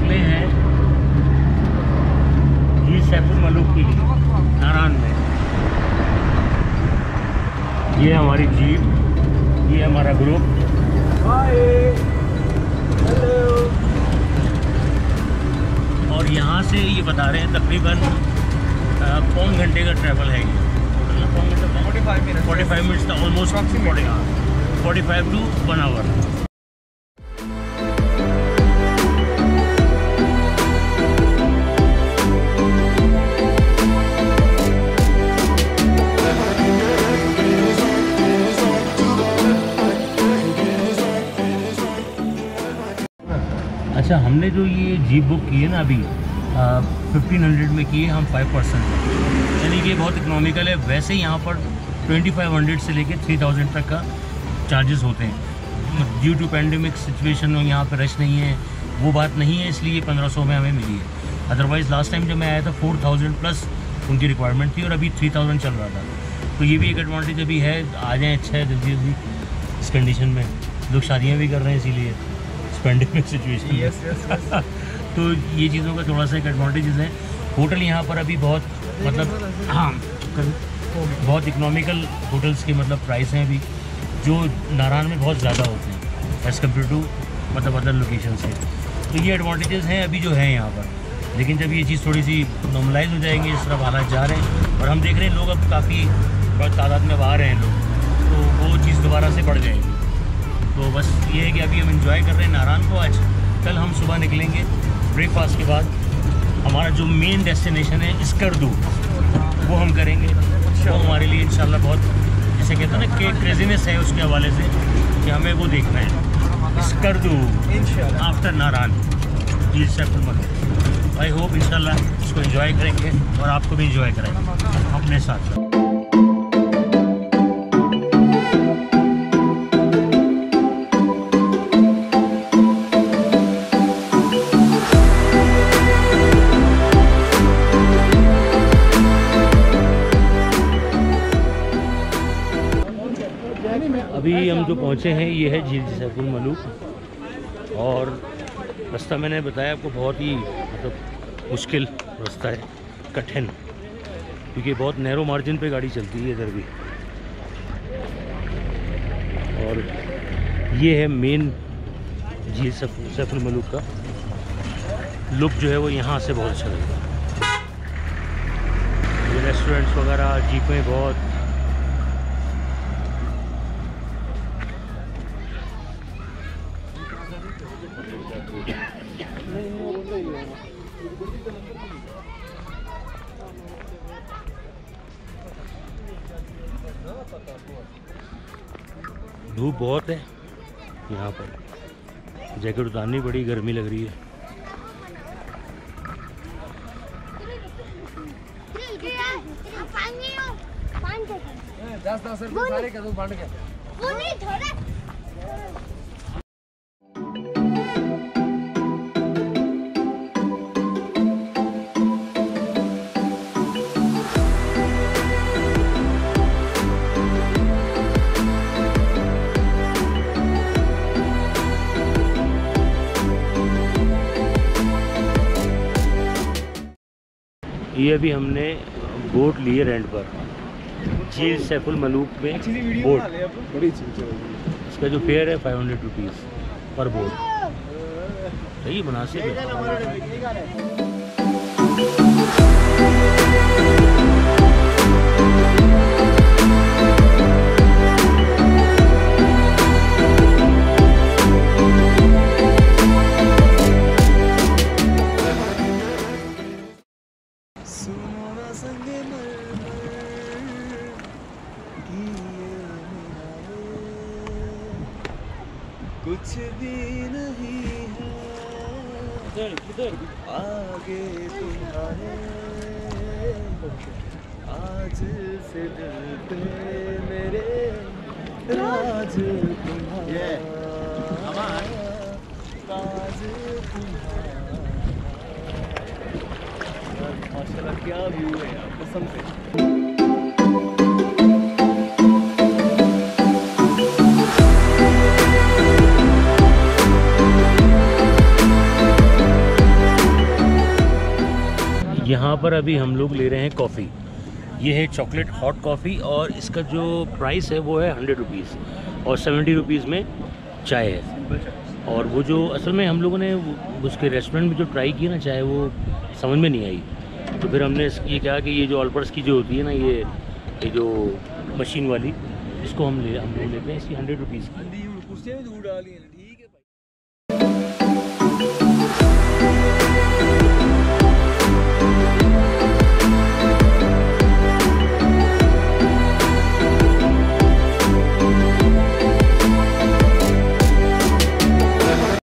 निकले हैं झील सैफुल मलूक के लिए नारायण में। ये हमारी जीप, ये हमारा ग्रुप। और यहाँ से ये बता रहे हैं तकरीबन पौन घंटे का ट्रैवल है। ये 45 मिनट्स का ऑलमोस्ट 45 to 1 hour। अच्छा, हमने जो ये जीप बुक की है ना अभी 1500 में की है हम 5%, यानी कि बहुत इकोनॉमिकल है। वैसे यहाँ पर 2500 से लेकर 3000 तक का चार्जेस होते हैं। ड्यू टू पैंडेमिक सिचुएशन हो, यहाँ पे रश नहीं है, वो बात नहीं है, इसलिए 1500 में हमें मिली है। अदरवाइज़ लास्ट टाइम जब मैं आया था 4000 प्लस उनकी रिक्वायरमेंट थी और अभी 3000 चल रहा था। तो ये भी एक एडवांटेज अभी है, आ जाएँ अच्छा है जल्दी जल्दी। इस कंडीशन में लोग शादियाँ भी कर रहे हैं इसीलिए पैंडेमिक सिचुएशन। तो ये चीज़ों का थोड़ा सा एक एडवांटेजेस है। होटल यहाँ पर अभी बहुत मतलब हाँ बहुत इकोनॉमिकल होटल्स के मतलब प्राइस हैं अभी, जो नारायण में बहुत ज़्यादा होते हैं एज़ कम्पेयर टू मतलब अदर लोकेशन से। तो ये एडवांटेजेस हैं अभी जो है यहाँ पर। लेकिन जब ये चीज़ थोड़ी सी नॉर्मलाइज हो जाएंगी, इस तरफ हालात जा रहे हैं और हम देख रहे हैं लोग अब काफ़ी बड़ी तादाद में आ रहे हैं लोग, तो वो चीज़ दोबारा से बढ़ जाएगी। तो बस ये है कि अभी हम एंजॉय कर रहे हैं नारायण को। आज कल हम सुबह निकलेंगे ब्रेकफास्ट के बाद। हमारा जो मेन डेस्टिनेशन है स्कर्दू, वो हम करेंगे। वो हमारे लिए इंशाल्लाह बहुत, जैसे कहते हैं ना कि क्रेजीनेस है उसके हवाले से कि हमें वो देखना है। स्कर्दू आफ्टर नारायण झील सैफुल मलूक। आई होप इंशाल्लाह इसको एंजॉय करेंगे और आपको भी एंजॉय कराएंगे अपने साथ। अभी हम जो पहुँचे हैं ये है झील सैफुल मलूक, और रास्ता मैंने बताया आपको बहुत ही मतलब मुश्किल रास्ता है, कठिन, क्योंकि बहुत नैरो मार्जिन पे गाड़ी चलती है इधर भी। और ये है मेन झील सैफुल मलूक का लुक जो है वो यहाँ से बहुत अच्छा लगता है। ये रेस्टोरेंट्स वगैरह, जीपें बहुत। धूप बहुत है यहाँ पर, जैकेट उतारनी पड़ी, गर्मी लग रही है। ये अभी हमने बोट ली है रेंट पर, झील सैफुल मलूक में बोट। इसका जो फेयर है 500 रुपीज़ पर बोट। सही मुनासिब है। कुछ भी नहीं है आगे तुम्हारे, आज से दिल पे मेरे राज तुम्हारा, राज तुम्हारा। माशाल्लाह क्या व्यू है यार, कसम से। यहाँ पर अभी हम लोग ले रहे हैं कॉफ़ी। ये है चॉकलेट हॉट कॉफ़ी और इसका जो प्राइस है वो है 100 रुपीज़ और 70 रुपीज़ में चाय है। और वो जो असल में हम लोगों ने उसके रेस्टोरेंट में जो ट्राई की ना चाय, वो समझ में नहीं आई। तो फिर हमने ये कहा कि ये जो ऑलपर्स की जो होती है ना, ये जो मशीन वाली, इसको हम लोग लेते हैं। इसकी 100 रुपीज़ की। कुर्सियाँ भी दूर डाली हैं।